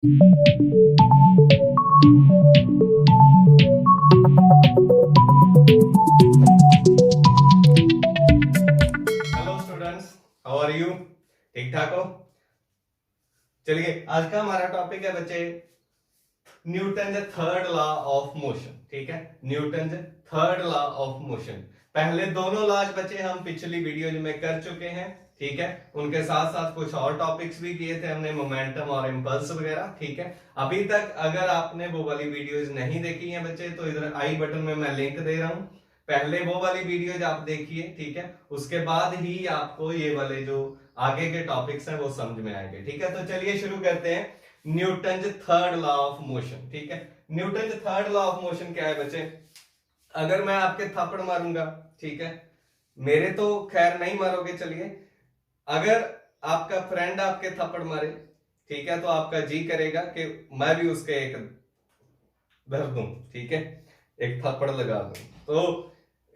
Students, how are you? ठीक ठाक हो? चलिए, आज का हमारा टॉपिक है बच्चे Newton third law of motion. ठीक है, Newton third law of motion. पहले दोनों लॉज बच्चे हम पिछली वीडियो में कर चुके हैं। ठीक है, उनके साथ साथ कुछ और टॉपिक्स भी किए थे हमने, मोमेंटम और इंपल्स वगैरह। ठीक है, अभी तक अगर आपने वो वाली वीडियोज नहीं देखी है बच्चे, तो इधर आई बटन में मैं लिंक दे रहा हूं, पहले वो वाली वीडियोज आप देखिए। ठीक है, उसके बाद ही आपको ये वाले जो आगे के टॉपिक्स हैं वो समझ में आएंगे। ठीक है, तो चलिए शुरू करते हैं Newton third law of motion. ठीक है, Newton third law of motion क्या है बच्चे? अगर मैं आपके थप्पड़ मारूंगा, ठीक है, मेरे तो खैर नहीं मारोगे, चलिए, अगर आपका फ्रेंड आपके थप्पड़ मारे, ठीक है, तो आपका जी करेगा कि मैं भी उसके एक धर दूं, ठीक है, एक थप्पड़ लगा दूं। तो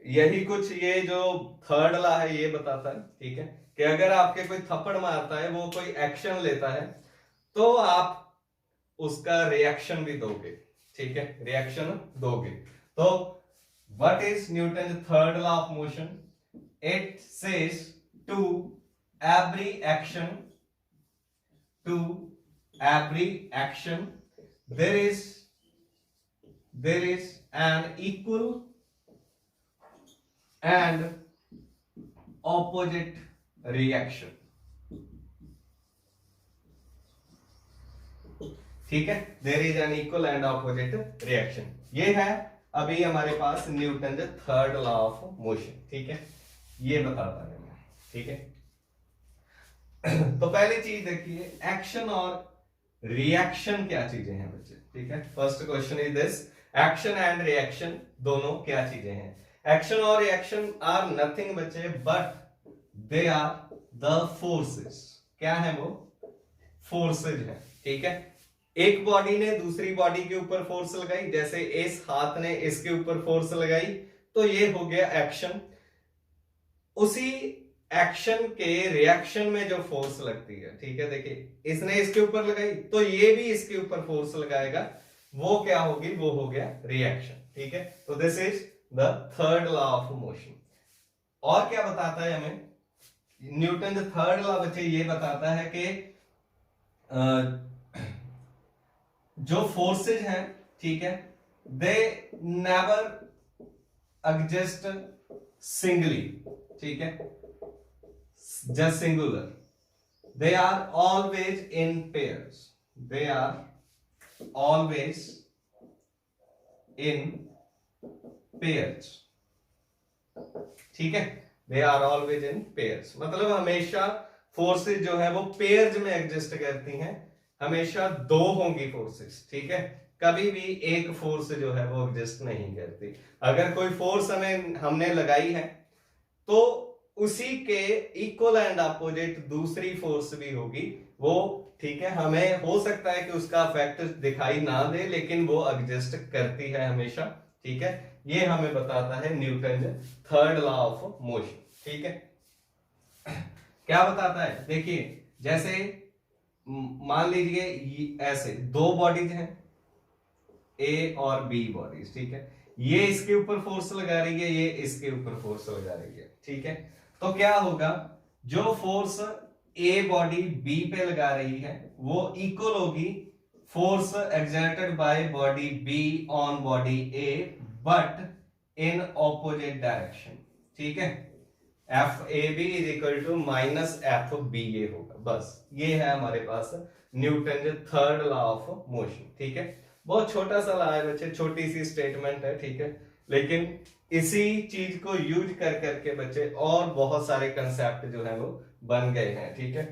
यही कुछ ये जो थर्ड लॉ है ये बताता है। ठीक है, कि अगर आपके कोई थप्पड़ मारता है, वो कोई एक्शन लेता है, तो आप उसका रिएक्शन भी दोगे। ठीक है, रिएक्शन दोगे। तो what is Newton third law of motion? It says to every action there is an equal and opposite reaction। ठीक है, there is an equal and opposite reaction. ये है अभी हमारे पास Newton third law of motion. ठीक है, ये बताता है। ठीक है, तो पहली चीज देखिए, एक्शन और रिएक्शन क्या चीजें हैं बच्चे? ठीक है, first question is this, action and reaction दोनों क्या चीजें हैं? एक्शन और रिएक्शन आर नथिंग बच्चे but they are the forces. क्या है वो? फोर्सेज है। ठीक है, एक बॉडी ने दूसरी बॉडी के ऊपर फोर्स लगाई, जैसे इस हाथ ने इसके ऊपर फोर्स लगाई, तो ये हो गया एक्शन। उसी एक्शन के रिएक्शन में जो फोर्स लगती है, ठीक है, देखिए इसने इसके ऊपर लगाई, तो ये भी इसके ऊपर फोर्स लगाएगा, वो क्या होगी? वो हो गया रिएक्शन। ठीक है, तो this is the third law of motion. और क्या बताता है हमें न्यूटन थर्ड लॉ बच्चे? ये बताता है कि जो फोर्सेज हैं, ठीक है, दे नेवर एग्जिस्ट सिंगली। ठीक है, just singular, they are always in pairs, they are always in pairs। ठीक है, they are always in pairs मतलब हमेशा फोर्सेस जो है वो पेयर्स में एग्जिस्ट करती हैं, हमेशा दो होंगी फोर्सेस। ठीक है, कभी भी एक फोर्स जो है वो एग्जिस्ट नहीं करती। अगर कोई फोर्स हमने लगाई है, तो उसी के इक्वल एंड अपोजिट दूसरी फोर्स भी होगी वो। ठीक है, हमें हो सकता है कि उसका इफेक्ट दिखाई ना दे, लेकिन वो एग्जिस्ट करती है हमेशा। ठीक है, ये हमें बताता है Newton third law of motion. ठीक है, क्या बताता है? देखिए, जैसे मान लीजिए ऐसे दो बॉडीज हैं, ए और बी बॉडीज। ठीक है, ये इसके ऊपर फोर्स लगा रही है, ये इसके ऊपर फोर्स लगा रही है। ठीक है, तो क्या होगा? जो फोर्स ए बॉडी बी पे लगा रही है, वो इक्वल होगी force exerted by body B on body A, but in opposite direction. ठीक है, F A B is equal to minus F B A होगा। बस ये है हमारे पास Newton third law of motion. ठीक है, बहुत छोटा सा लॉ है बच्चे, छोटी सी स्टेटमेंट है। ठीक है, लेकिन इसी चीज को यूज कर करके बच्चे और बहुत सारे कंसेप्ट जो है वो बन गए हैं। ठीक है,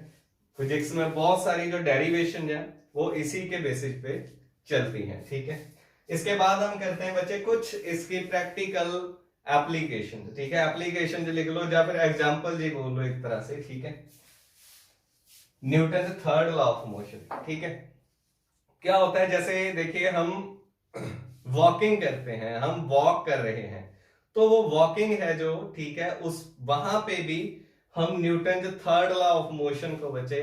फिजिक्स में बहुत सारी जो डेरिवेशन है वो इसी के बेसिस पे चलती हैं। ठीक है, इसके बाद हम करते हैं बच्चे कुछ इसकी प्रैक्टिकल एप्लीकेशन। ठीक है, एप्लीकेशन जो लिख लो या फिर एग्जांपल जी बोल लो एक तरह से। ठीक है, Newton third law of motion. ठीक है, क्या होता है? जैसे देखिए, हम वॉकिंग करते हैं, हम वॉक कर रहे हैं, तो वो वॉकिंग है जो, ठीक है, उस वहां पे भी हम Newton third law of motion को बच्चे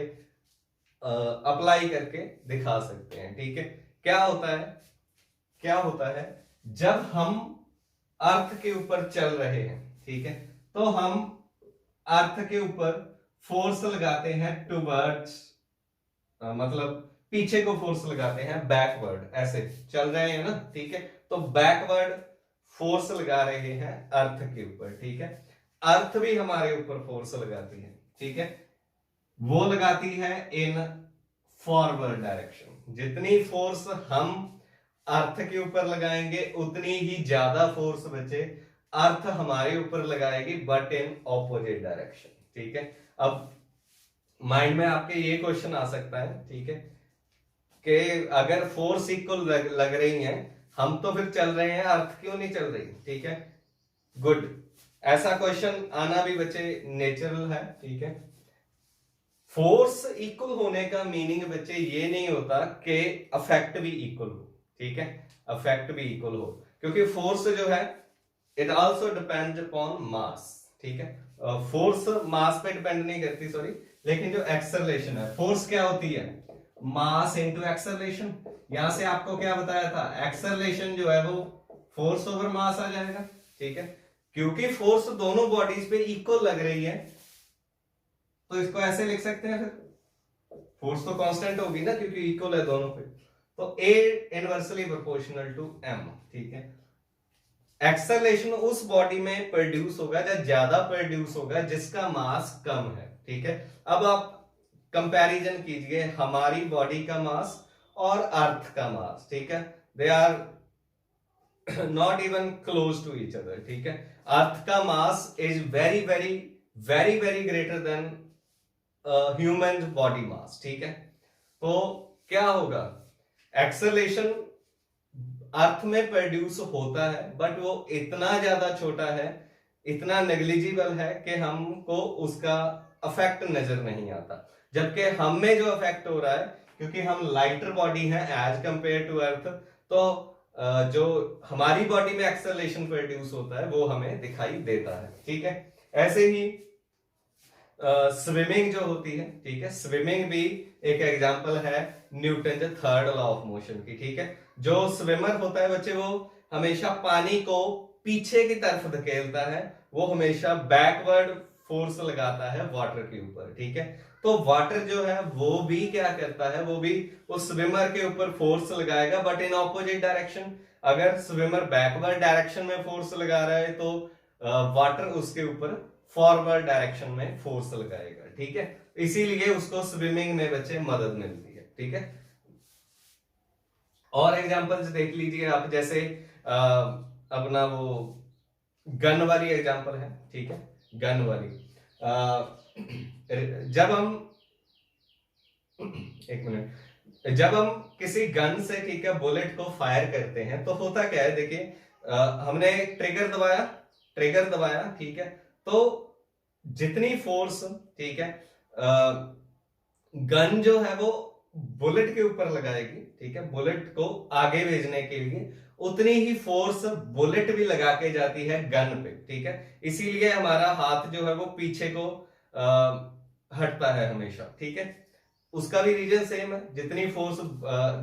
अप्लाई करके दिखा सकते हैं। ठीक है, क्या होता है जब हम अर्थ के ऊपर चल रहे हैं, ठीक है, तो हम अर्थ के ऊपर फोर्स लगाते हैं टूवर्ड्स, मतलब पीछे को फोर्स लगाते हैं, बैकवर्ड, ऐसे चल रहे हैं ना, ठीक है, तो बैकवर्ड फोर्स लगा रहे हैं अर्थ के ऊपर। ठीक है, अर्थ भी हमारे ऊपर फोर्स लगाती है, ठीक है, वो लगाती है इन फॉरवर्ड डायरेक्शन। जितनी फोर्स हम अर्थ के ऊपर लगाएंगे उतनी ही ज्यादा फोर्स बचे अर्थ हमारे ऊपर लगाएगी, बट इन ऑपोजिट डायरेक्शन। ठीक है, अब माइंड में आपके ये क्वेश्चन आ सकता है, ठीक है, कि अगर फोर्स इक्वल लग रही है, हम तो फिर चल रहे हैं, अर्थ क्यों नहीं चल रही? ठीक है, गुड, ऐसा क्वेश्चन आना भी बच्चे नेचुरल है। ठीक है, फोर्स इक्वल होने का मीनिंग बच्चे ये नहीं होता कि अफेक्ट भी इक्वल हो। ठीक है, अफेक्ट भी इक्वल हो, क्योंकि फोर्स जो है it also depends upon mass. ठीक है, फोर्स मास पे डिपेंड नहीं करती, सॉरी, लेकिन जो एक्सेलरेशन है, फोर्स क्या होती है? Mass into acceleration. यहां से आपको क्या बताया था? एक्सेलरेशन जो है वो फोर्स ओवर मास आ जाएगा। ठीक है, क्योंकि फोर्स दोनों बॉडीज पे इक्वल लग रही है, तो इसको ऐसे लिख सकते हैं, फिर फोर्स तो कांस्टेंट होगी ना, क्योंकि इक्वल है दोनों पे, तो A inversely proportional to M। ठीक है, एक्सेलरेशन उस बॉडी में प्रोड्यूस होगा या ज्यादा प्रोड्यूस होगा जिसका मास कम है। ठीक है, अब आप कंपैरिजन कीजिए हमारी बॉडी का मास और अर्थ का मास। ठीक है, they are not even close to each other. ठीक है, अर्थ का mass is very very very very greater than human body mass. ठीक है, तो क्या होगा? एक्सेलरेशन अर्थ में प्रोड्यूस होता है, बट वो इतना ज्यादा छोटा है, इतना नेग्लिजिबल है कि हमको उसका अफेक्ट नजर नहीं आता। जबकि हम में जो अफेक्ट हो रहा है, क्योंकि हम लाइटर बॉडी हैं एज कंपेयर टू अर्थ, तो जो हमारी बॉडी में एक्सेलरेशन प्रोड्यूस होता है वो हमें दिखाई देता है। ठीक है, ऐसे ही स्विमिंग जो होती है, ठीक है, स्विमिंग भी एक एग्जांपल है न्यूटन के थर्ड लॉ ऑफ मोशन की। ठीक है, जो स्विमर होता है बच्चे, वो हमेशा पानी को पीछे की तरफ धकेलता है, वो हमेशा बैकवर्ड फोर्स लगाता है वाटर के ऊपर। ठीक है, तो वाटर जो है वो भी क्या करता है, वो भी उस स्विमर के ऊपर फोर्स लगाएगा, बट इन ऑपोजिट डायरेक्शन। अगर स्विमर बैकवर्ड डायरेक्शन में फोर्स लगा रहा है, तो वाटर उसके ऊपर फॉरवर्ड डायरेक्शन में फोर्स लगाएगा। ठीक है, इसीलिए उसको स्विमिंग में बच्चे मदद मिलती है। ठीक है, और एग्जांपल्स देख लीजिए आप, जैसे अपना वो गन वाली एग्जांपल है। ठीक है, गन वाली, जब हम एक मिनट, जब हम किसी गन से, ठीक है, बुलेट को फायर करते हैं, तो होता क्या है, देखिए, हमने ट्रिगर दबाया, ठीक है, तो जितनी फोर्स, ठीक है, गन जो है वो बुलेट के ऊपर लगाएगी, ठीक है, बुलेट को आगे भेजने के लिए, उतनी ही फोर्स बुलेट भी लगा के जाती है गन पे। ठीक है, इसीलिए हमारा हाथ जो है वो पीछे को हटता है हमेशा। ठीक है, उसका भी रीजन सेम है, जितनी फोर्स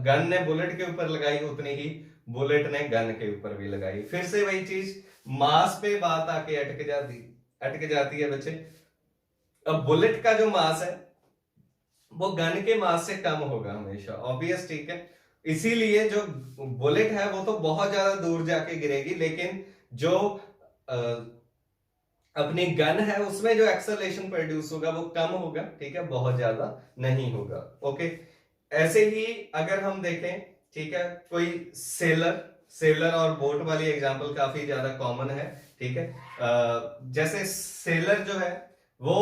गन ने बुलेट के ऊपर लगाई उतनी ही बुलेट ने गन के ऊपर भी लगाई। फिर से वही चीज, मास पे बात आके अटक जाती है बच्चे। अब बुलेट का जो मास है वो गन के मास से कम होगा हमेशा, ऑब्वियस। ठीक है, इसीलिए जो बुलेट है वो तो बहुत ज्यादा दूर जाके गिरेगी, लेकिन जो अपनी गन है उसमें जो एक्सेलरेशन प्रोड्यूस होगा वो कम होगा। ठीक है, बहुत ज्यादा नहीं होगा। ओके, ऐसे ही अगर हम देखें, ठीक है, कोई सेलर और बोट वाली एग्जांपल काफी ज्यादा कॉमन है। ठीक है, जैसे सेलर जो है वो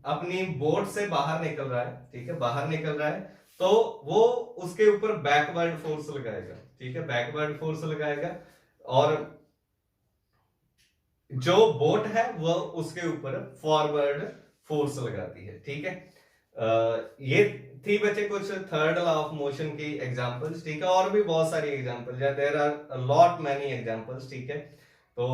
अपनी बोट से बाहर निकल रहा है, ठीक है, बाहर निकल रहा है, तो वो उसके ऊपर बैकवर्ड फोर्स लगाएगा। ठीक है, बैकवर्ड फोर्स लगाएगा, और जो बोट है वो उसके ऊपर फॉरवर्ड फोर्स लगाती है। ठीक है, ये थी बच्चे कुछ थर्ड लॉ ऑफ मोशन की एग्जांपल्स। ठीक है, और भी बहुत सारी एग्जांपल्स है, there are lot many examples. ठीक है, तो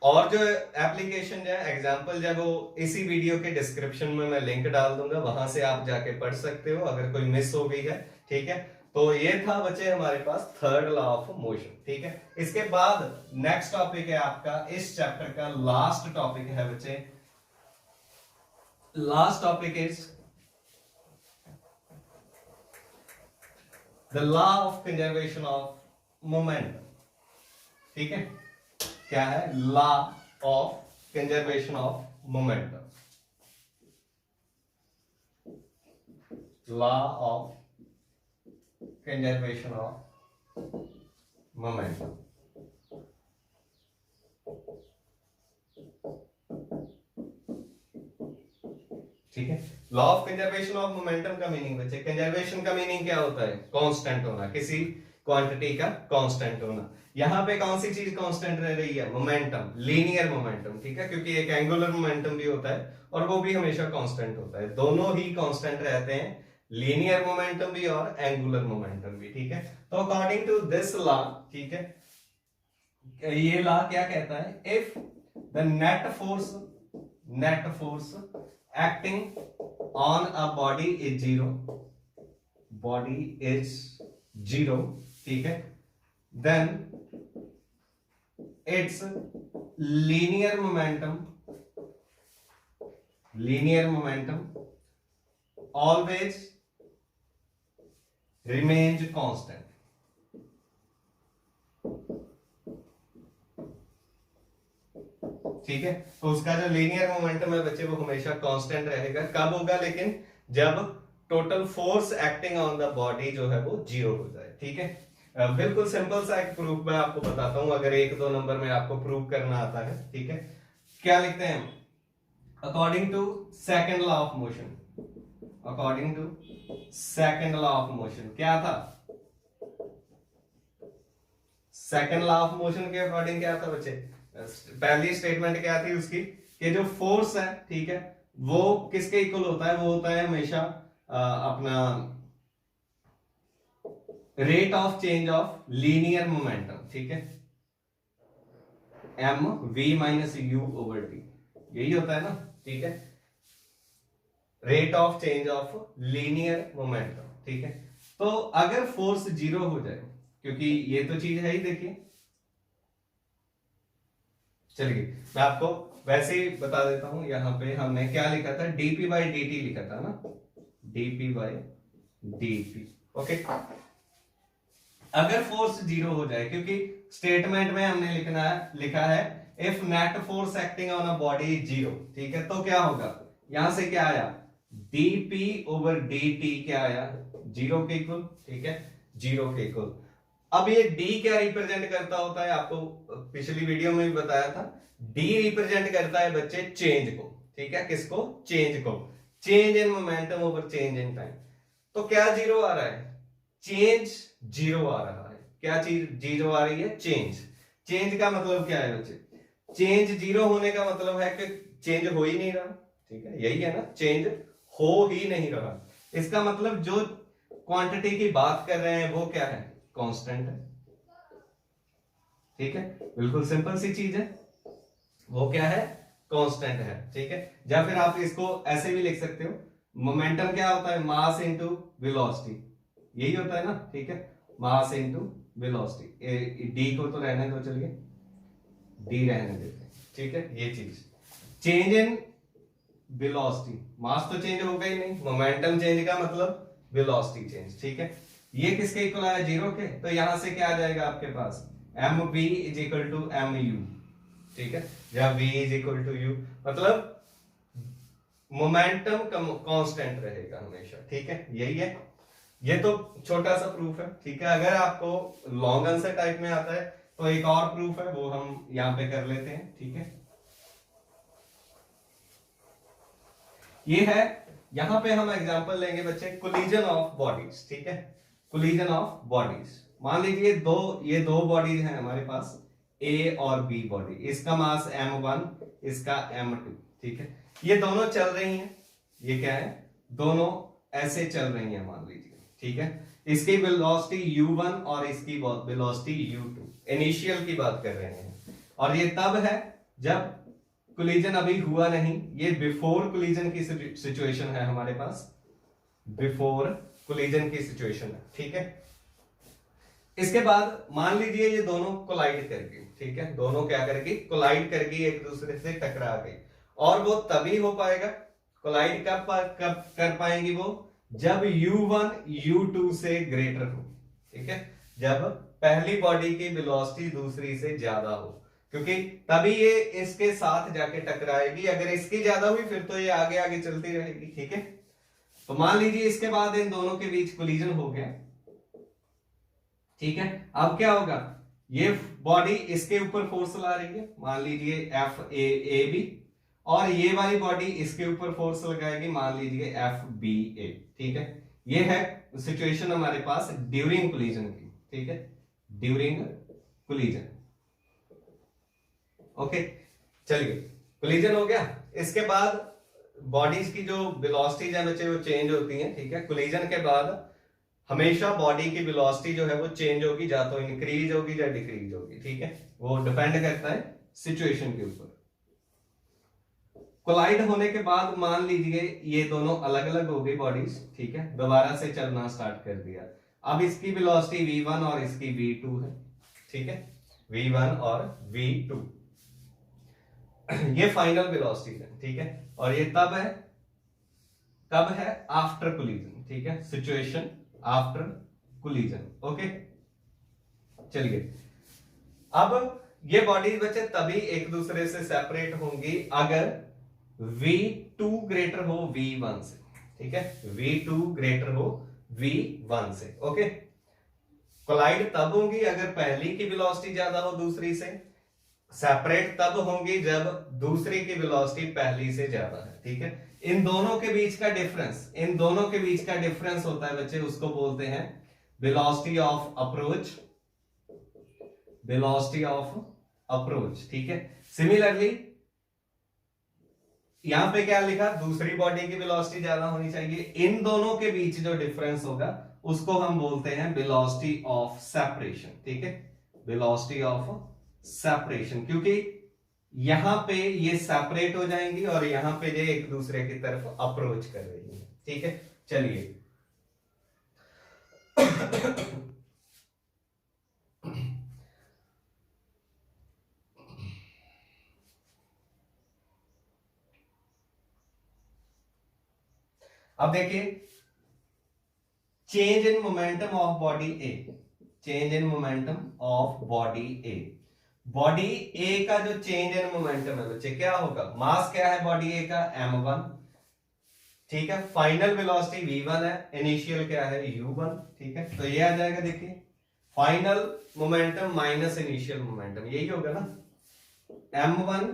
और जो एप्लीकेशन जो है एग्जाम्पल जो है वो इसी वीडियो के डिस्क्रिप्शन में मैं लिंक डाल दूंगा, वहां से आप जाके पढ़ सकते हो अगर कोई मिस हो गई है। ठीक है, तो ये था बच्चे हमारे पास थर्ड लॉ ऑफ मोशन। ठीक है, इसके बाद नेक्स्ट टॉपिक है आपका इस चैप्टर का लास्ट टॉपिक है बच्चे, last topic is the law of conservation of momentum. ठीक है, क्या है? Law of conservation of momentum, law of conservation of momentum. ठीक है, law of conservation of momentum का मीनिंग बच्चे, कंजर्वेशन का मीनिंग क्या होता है? कांस्टेंट होना, किसी क्वांटिटी का कांस्टेंट होना। यहां पे कौन सी चीज कांस्टेंट रह रही है? Momentum, linear momentum. ठीक है, क्योंकि एक एंगुलर मोमेंटम भी होता है और वो भी हमेशा कांस्टेंट होता है, दोनों ही कांस्टेंट रहते हैं, लीनियर मोमेंटम भी और एंगुलर मोमेंटम भी। ठीक है, तो अकॉर्डिंग टू दिस लॉ, ठीक है, ये लॉ क्या कहता है? If the net force acting on a body is zero, ठीक है, then its linear momentum always remains constant। ठीक है, तो उसका जो लीनियर मोमेंटम है बच्चे वो हमेशा कांस्टेंट रहेगा। कब होगा लेकिन? जब total force acting on the body जो है वो जीरो हो जाए। ठीक है, बिल्कुल सिंपल सा एक प्रूफ मैं आपको बताता हूं, अगर 1-2 नंबर में आपको प्रूफ करना आता है। ठीक है, क्या लिखते हैं? According to second law of motion, according to second law of motion क्या था? सेकंड लॉ ऑफ मोशन के अकॉर्डिंग क्या था बच्चे? पहली स्टेटमेंट क्या थी उसकी कि जो फोर्स है, ठीक है, वो किसके इक्वल होता है? वो होता है हमेशा अपना rate of change of linear momentum. ठीक है, M V minus U over T, यही होता है ना। ठीक है, rate of change of linear momentum. ठीक है, तो अगर फोर्स जीरो हो जाए, क्योंकि ये तो चीज है ही, देखिए, चलिए मैं आपको वैसे ही बता देता हूं। यहां पे हमने क्या लिखा था? dp बाई dt लिखा था ना, dp बाई dt। ओके, अगर फोर्स जीरो हो जाए, क्योंकि स्टेटमेंट में हमने लिखा है if net force acting on a body zero. ठीक है, तो क्या होगा? यहां से क्या आया? dp ओवर dt क्या आया? जीरो के इक्वल। ठीक है, जीरो के इक्वल। अब ये d क्या रिप्रेजेंट करता होता है? आपको पिछली वीडियो में भी बताया था, d रिप्रेजेंट करता है बच्चे चेंज को। ठीक है, किसको? चेंज को, change in momentum over change in time. तो क्या जीरो आ रहा है? चेंज जीरो आ रहा है। क्या चीज जीरो आ रही है? चेंज। चेंज का मतलब क्या है बच्चे? चेंज जीरो होने का मतलब है कि चेंज हो ही नहीं रहा। ठीक है, यही है ना, चेंज हो ही नहीं रहा। इसका मतलब जो क्वांटिटी की बात कर रहे हैं वो क्या है? कांस्टेंट है। ठीक है, बिल्कुल सिंपल सी चीज है, वो क्या है? कांस्टेंट है। ठीक है, या फिर आप इसको ऐसे भी लिख सकते हो, मोमेंटम क्या होता है? मास इनटू वेलोसिटी, यही होता है ना। ठीक है, मास इनटू वेलोसिटी। डी को तो रहने दो, चलिए डी रहने देते हैं। ठीक है, ये चीज चेंज इन वेलोसिटी, मास तो चेंज होगा ही नहीं, मोमेंटम चेंज का मतलब वेलोसिटी चेंज। ठीक है, ये किसके इक्वल आया? जीरो के। तो यहां से क्या आ जाएगा आपके पास? M B is equal to M U. ठीक है, जहां v is equal to U, मतलब मोमेंटम कांस्टेंट रहेगा हमेशा। ठीक है, यही है। ये तो छोटा सा प्रूफ है। ठीक है, अगर आपको लॉन्ग आंसर टाइप में आता है तो एक और प्रूफ है, वो हम यहां पे कर लेते हैं। ठीक है, ये है, यहां पे हम एग्जांपल लेंगे बच्चे कोलिजन ऑफ बॉडीज। ठीक है, कोलिजन ऑफ बॉडीज। मान लीजिए ये दो बॉडीज हैं हमारे पास, ए और बी बॉडी, इसका मास m1, इसका m2। ठीक है, ये दोनों चल रही हैं, ये क्या है? दोनों ऐसे चल रही हैं मान लीजिए। ठीक है, इसकी वेलोसिटी u1 और इसकी वेलोसिटी u2, इनिशियल की बात कर रहे हैं। और ये तब है जब कोलिजन अभी हुआ नहीं, ये बिफोर कोलिजन की सिचुएशन है हमारे पास, बिफोर कोलिजन की सिचुएशन है, ठीक है। इसके बाद मान लीजिए ये दोनों कोलाइड कर गई, ठीक है, दोनों क्या करेगी, कोलाइड कर गई, एक दूसरे से टकरा गई, और वो तभी हो पाएगा, कोलाइड कब कर पाएंगी वो, जब u1 u2 से ग्रेटर हो, ठीक है, जब पहली बॉडी की वेलोसिटी दूसरी से ज्यादा हो, क्योंकि तभी ये इसके साथ जाके टकराएगी, अगर इसकी ज्यादा हुई फिर तो ये आगे आगे चलती रहेगी, ठीक है। तो मान लीजिए इसके बाद इन दोनों के बीच कोलिजन हो गया, ठीक है। अब क्या होगा, ये बॉडी इसके ऊपर फोर्स ला रही है, मान लीजिए एफ ए बी, और ये वाली बॉडी इसके ऊपर फोर्स लगाएगी, मान लीजिए एफ बी ए, ठीक है। ये है सिचुएशन हमारे पास ड्यूरिंग कोलिजन की, ठीक है, ड्यूरिंग कोलिजन। ओके, चलिए कोलिजन हो गया। इसके बाद बॉडीज की जो वेलोसिटीज है बच्चे वो चेंज होती हैं, ठीक है। कोलिजन के बाद हमेशा बॉडी की वेलोसिटी जो है वो चेंज होगी, या तो इंक्रीज होगी या डिक्रीज होगी, ठीक है, वो डिपेंड करता है सिचुएशन के ऊपर। कोलाइड होने के बाद मान लीजिए ये दोनों अलग अलग हो गई बॉडीज, ठीक है, दोबारा से चलना स्टार्ट कर दिया। अब इसकी वेलोसिटी v1 और इसकी v2 है, ठीक है, v1 और v2 ये फाइनल वेलोसिटी है, ठीक है, और ये तब है, कब है, आफ्टर कोलिजन, ठीक है, सिचुएशन आफ्टर कोलिजन। ओके, चलिए अब ये बॉडीज बच्चे तभी एक दूसरे से सेपरेट होंगी अगर v2 ग्रेटर हो v1 से, ठीक है, v2 ग्रेटर हो v1 से। ओके, कोलाइड तब होंगी अगर पहली की वेलोसिटी ज्यादा हो दूसरी से, सेपरेट तब होंगी जब दूसरी की वेलोसिटी पहली से ज्यादा है, ठीक है। इन दोनों के बीच का डिफरेंस, इन दोनों के बीच का डिफरेंस होता है बच्चे, उसको बोलते हैं velocity of approach, velocity of approach, ठीक है। सिमिलरली यहां पे क्या लिखा, दूसरी बॉडी की वेलोसिटी ज्यादा होनी चाहिए, इन दोनों के बीच जो डिफरेंस होगा उसको हम बोलते हैं वेलोसिटी ऑफ सेपरेशन, ठीक है, वेलोसिटी ऑफ सेपरेशन, क्योंकि यहां पे ये सेपरेट हो जाएंगी और यहां पे ये एक दूसरे की तरफ अप्रोच कर रही है, ठीक है। चलिए अब देखिए change in momentum of body A, change in momentum of body A, body A का जो चेंज इन मोमेंटम है बच्चे क्या होगा, मास क्या है बॉडी ए का, m1, ठीक है, फाइनल वेलोसिटी v1 है, इनिशियल क्या है u1, ठीक है। तो ये आ जाएगा, देखिए final momentum minus initial momentum, यही होगा ना, m1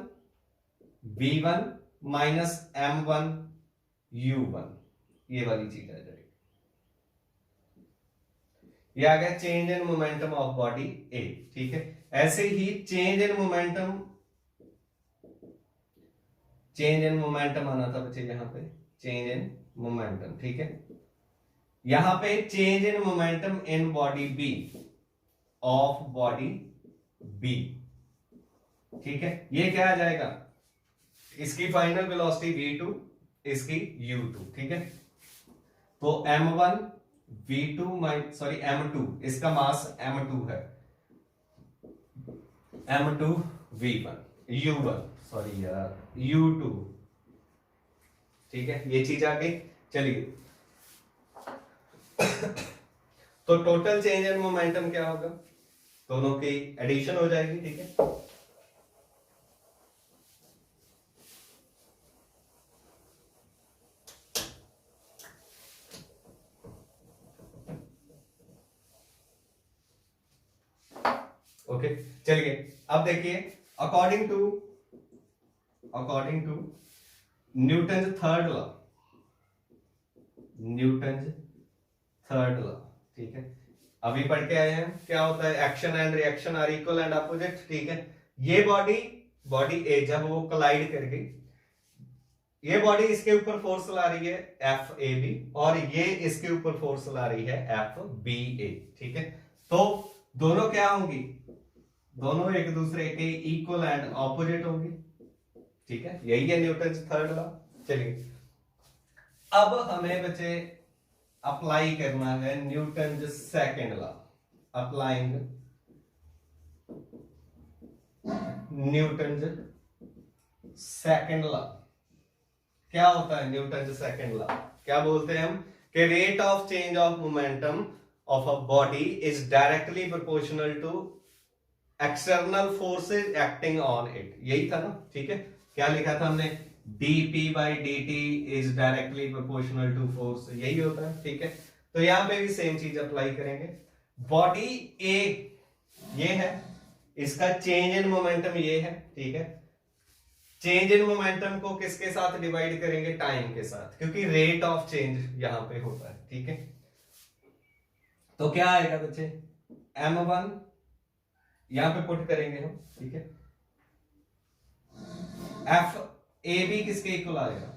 v1 minus m1 u1, ये वाली चीज आ जाएगी। ये आ गया change in momentum of body A, ठीक है। ऐसे ही change in momentum, change in momentum आना था बच्चे यहां पे, चेंज इन मोमेंटम, ठीक है। यहां पे change in momentum in body B, of body B, ठीक है। ये क्या आ जाएगा, इसकी फाइनल वेलोसिटी v2, इसकी u2, ठीक है। तो m1 v2 सॉरी m2, इसका मास m2 है, m2 v1 u1 सॉरी यार u2, ठीक है, ये चीज आ गई। चलिए तो टोटल चेंज इन मोमेंटम क्या होगा, दोनों की एडिशन हो जाएगी, ठीक है। ओके, चलिए अब देखिए according to Newton third law, Newton third law, ठीक है, अभी पढ़ के आए हैं, क्या होता है, action and reaction are equal and opposite, ठीक है। ये बॉडी ए जब वो कोलाइड कर गई, ये बॉडी इसके ऊपर फोर्स ला रही है एफ ए बी, और ये इसके ऊपर फोर्स ला रही है एफ बी ए, ठीक है। तो दोनों क्या होंगी, दोनों एक दूसरे के इक्वल एंड ऑपोजिट होंगे, ठीक है, यही है न्यूटन थर्ड लॉ। चलिए अब हमें बच्चे अप्लाई करना है Newton second law. Applying Newton second law. क्या होता है न्यूटन सेकंड लॉ? क्या बोलते हैं हम कि rate of change of momentum of a body is directly proportional to external forces acting on it. यही था ना, ठीक है। क्या लिखा था हमने? dp by dt is directly proportional to force, यही होता है, ठीक है। तो यहां पे भी सेम चीज अप्लाई करेंगे। बॉडी ए ये है, इसका चेंज इन मोमेंटम ये है, ठीक है। चेंज इन मोमेंटम को किसके साथ डिवाइड करेंगे? टाइम के साथ, क्योंकि रेट ऑफ चेंज यहां पे होता है, ठीक है। तो क्या आएगा बच्चे? m1 यहां पे पुट करेंगे हम, ठीक है। एफ ए बी किसके इक्वल आएगा?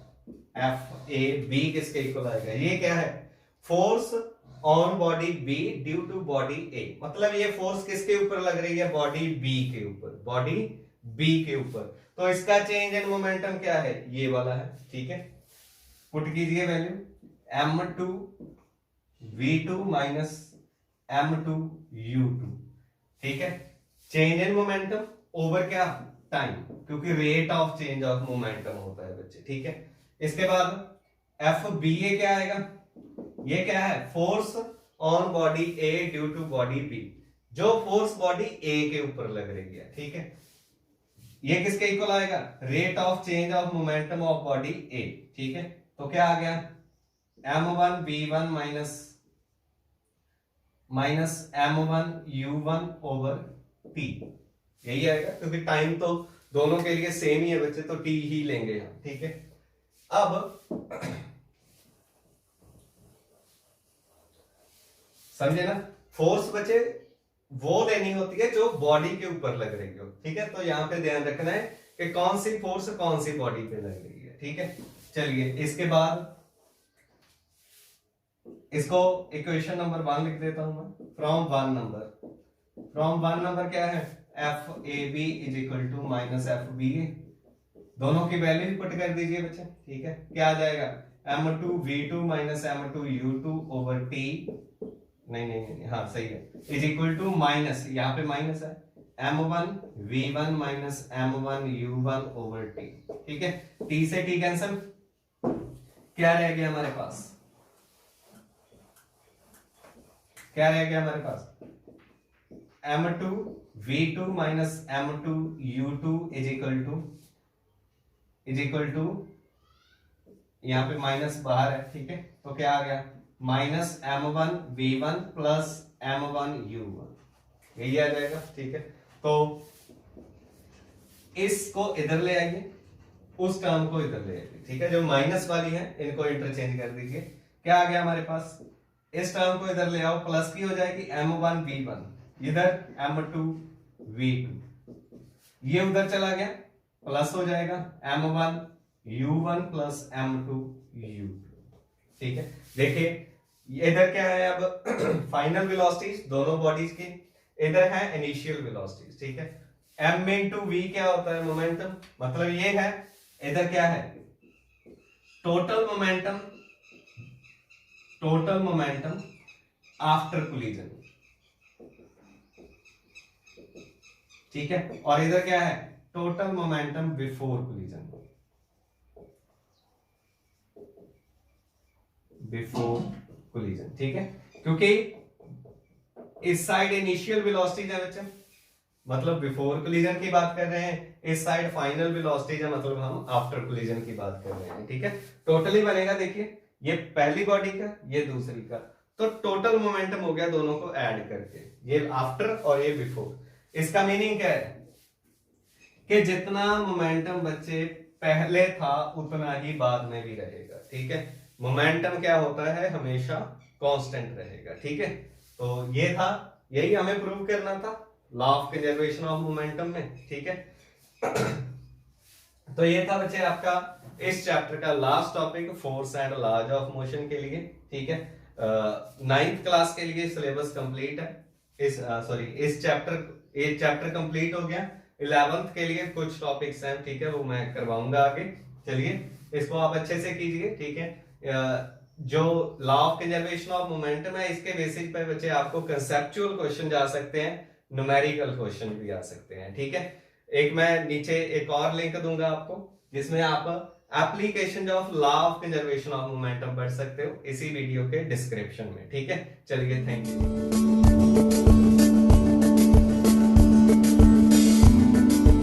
एफ ए बी किसके इक्वल आएगा? ये क्या है? Force on body B due to body A. मतलब ये फोर्स किसके ऊपर लग रही है? बॉडी बी के ऊपर, बॉडी बी के ऊपर। तो इसका चेंज इन मोमेंटम क्या है? ये वाला है, ठीक है। पुट कीजिए value m2 v2 minus m2 u2, ठीक है। चेंज इन मोमेंटम ओवर क्या? टाइम, क्योंकि rate of change of momentum होता है बच्चे, ठीक है। इसके बाद एफ बी ए क्या आएगा? ये क्या है? Force on body A due to body B. जो फोर्स बॉडी ए के ऊपर लग रही है, ठीक है। ये किसके इक्वल आएगा? Rate of change of momentum of body A, ठीक है। तो क्या आ गया? m1 v1 minus m1 u1 over t, यही आएगा, क्योंकि टाइम तो दोनों के लिए सेम ही है बच्चे, तो t ही लेंगे हम, ठीक है। अब समझे ना? फोर्स बच्चे वो लेनी होती है जो बॉडी के ऊपर लग रही हो, ठीक है। तो यहां पे ध्यान रखना है कि कौन सी फोर्स कौन सी बॉडी पे लग रही है, ठीक है। चलिए इसके बाद इसको इक्वेशन नंबर 1 लिख देता हूं मैं। फ्रॉम वन नंबर क्या है? F A B is equal to minus F B A. दोनों की वैल्यू पुट कर दीजिए बच्चे, ठीक है। क्या आ जाएगा? m2 v2 minus m2 u2 over t, नहीं, हाँ सही है, इज इक्वल टू माइनस, यहाँ पे माइनस है, m1 v1 minus m1 u1 over t, ठीक है। t से t कैंसिल, क्या रह गया हमारे पास? क्या रह गया हमारे पास? m2 v2 minus m2 u2 is equal to यहां पे माइनस बाहर है, ठीक है। तो क्या आ गया? Minus m1 v1 plus m1 u1, यही आ जाएगा, ठीक है। तो इसको इधर ले आइए, उस टर्म को इधर ले आइए, ठीक है। जो माइनस वाली है इनको इंटरचेंज कर दीजिए। क्या आ गया हमारे पास? इस टर्म को इधर ले आओ, प्लस की हो जाएगी m1 v1, इधर m2 v2, ये उधर चला गया, प्लस हो जाएगा m1 u1 plus m2 u2, ठीक है। देखिए इधर क्या है? अब फाइनल वेलोसिटीज दोनों बॉडीज की, इधर है इनिशियल वेलोसिटीज, ठीक है। m इंटू v क्या होता है? मोमेंटम। मतलब ये है, इधर क्या है? टोटल मोमेंटम आफ्टर कोलिजन, ठीक है। और इधर क्या है? टोटल मोमेंटम बिफोर कोलिजन, ठीक है। क्योंकि इस साइड इनिशियल वेलोसिटी है बच्चे, मतलब बिफोर कोलिजन की बात कर रहे हैं, इस साइड फाइनल वेलोसिटी है, मतलब हम आफ्टर कोलिजन की बात कर रहे हैं, ठीक है। टोटली बनेगा, देखिए ये पहली बॉडी का, ये दूसरी का, तो टोटल मोमेंटम हो गया दोनों को ऐड करके, ये आफ्टर और ये बिफोर। इसका मीनिंग क्या है कि जितना मोमेंटम बच्चे पहले था उतना ही बाद में भी रहेगा, ठीक है। मोमेंटम क्या होता है? हमेशा कांस्टेंट रहेगा, ठीक है। तो ये था, यही हमें प्रूव करना था law of conservation of momentum में, ठीक है। तो ये था बच्चे आपका इस चैप्टर का last topic, force and laws of motion के लिए, ठीक है। 9th क्लास के लिए सिलेबस कंप्लीट है। इस चैप्टर कंप्लीट हो गया। 11th के लिए कुछ टॉपिक्स हैं, ठीक है, वो मैं करवाऊंगा आगे। चलिए इसको आप अच्छे से कीजिए, ठीक है। जो law of conservation of momentum है, इसके बेसिस पे बच्चे आपको कंसेप्चुअल क्वेश्चन जा सकते हैं, न्यूमेरिकल क्वेश्चन भी आ सकते हैं, ठीक है। एक मैं नीचे एक और लिंक दूंगा आपको, जिसमें आप application of law of conservation of momentum पढ़ सकते हो इसी वीडियो के डिस्क्रिप्शन में, ठीक है। चलिए, थैंक यू।